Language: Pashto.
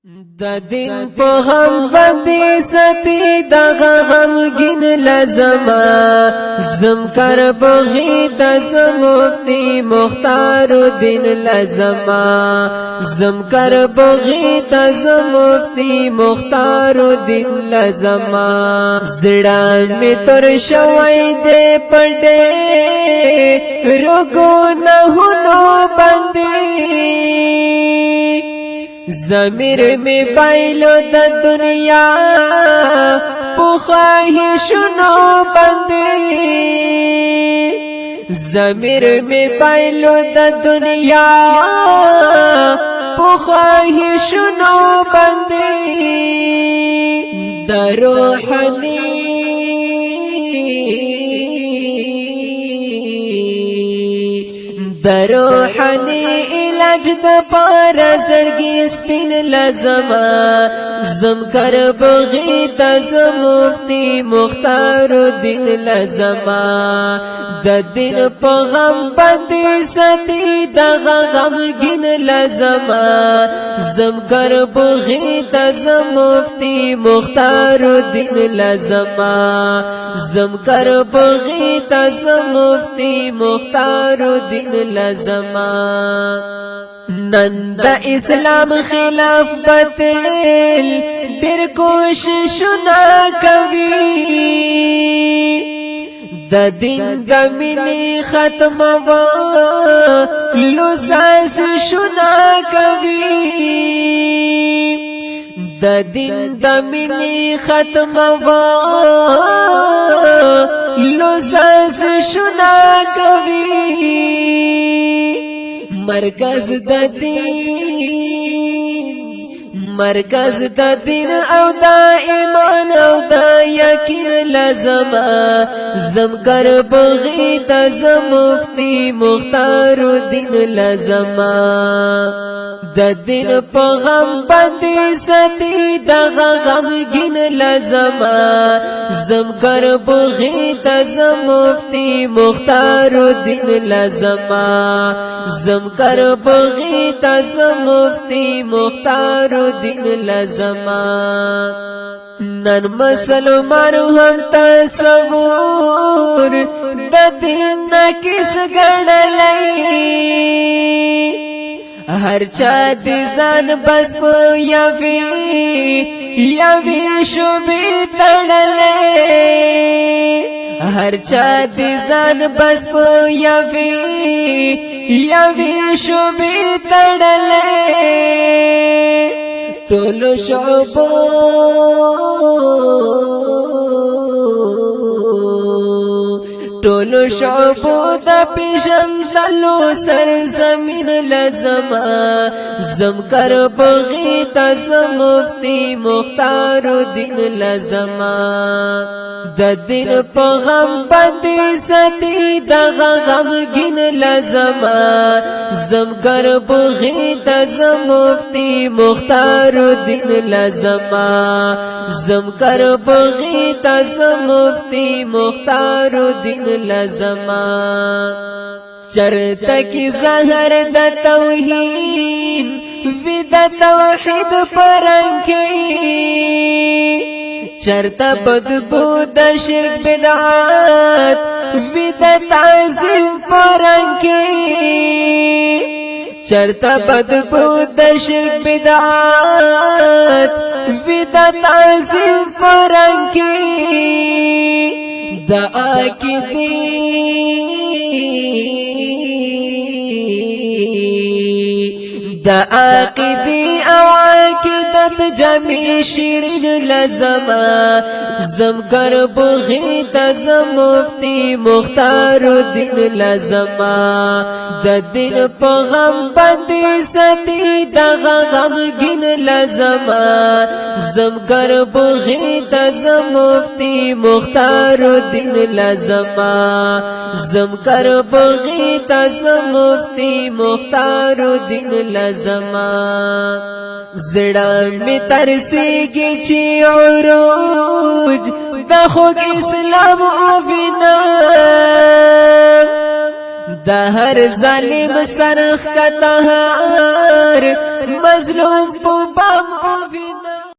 د دین په غم باندې ستی دغه غمگین لزما زم کر بغی د مفتی مختار الدین لزما زم کر بغی د مفتی مختار الدین لزما زړه می تر شوي دې پډې رګو نه هلو باندې ضمیر می پایلو د دنیا په خواهشونو باندې ضمیر می پایلو د دنیا په خواهشونو باندې د روحاني علاج د پار زړګي سپین لزما زم کر بغي د مفتی مختار الدین لزما د دین په غم باندې ستی دغه غمگین لزما زم کر بغي د مفتی مختار الدین لزما زم کر بغي د مفتی مختار الدین لزما نن د اسلام خلاف باطل ډېر کوششونه کوي د دین د مینې ختمولو سازشونه کوي د دین د مینې ختمولو سازشونه کوي مرکز د دین او دا ایمان او دا یقین لزما زم کر بغی د مفتی مختار الدین لزما د دین په غم باندې ستی دغه غمگین لزما زم کر بغی د مفتی مختار الدین لزما زم کر بغی د مفتی مختار الدین لزما نن مسلمانو هم تصور د دین کیس ګڼلای هر چا د ځان بس په یوي شوبې تړلې هر چا د ځان بس په یوي شوبې تړلې ټول شعبو د پیژندلو سرزمین لزما زم کر بغی د مفتی مختار الدین لزما د دین په غم باندې ستی دغه غمگین لزما زم کر بغی د مفتی مختار الدین لزما زم کر بغی د مفتی مختار الدین لزما چرته کی زهر د توحید وی د توحید پرنګي چرته بدبو د شرک بدعات وی د تعظیم پرنګي چرته بدبو د شرک بدعات وی د تعظیم پرنګي د عقیدی او عقیدت جمعی شیرین لزما زم کر بغی د مفتی مختار الدین لزما د دین په غم باندې ستی دغه غمگین لزما زم کر بغی د مفتی مختار الدین لزما زم کر بغی د مفتی مختار الدین لزما زړه می ترسیږي چې عروج د خوږ اسلام او بنا د هر ظالم سرخ کتهار مظلوم په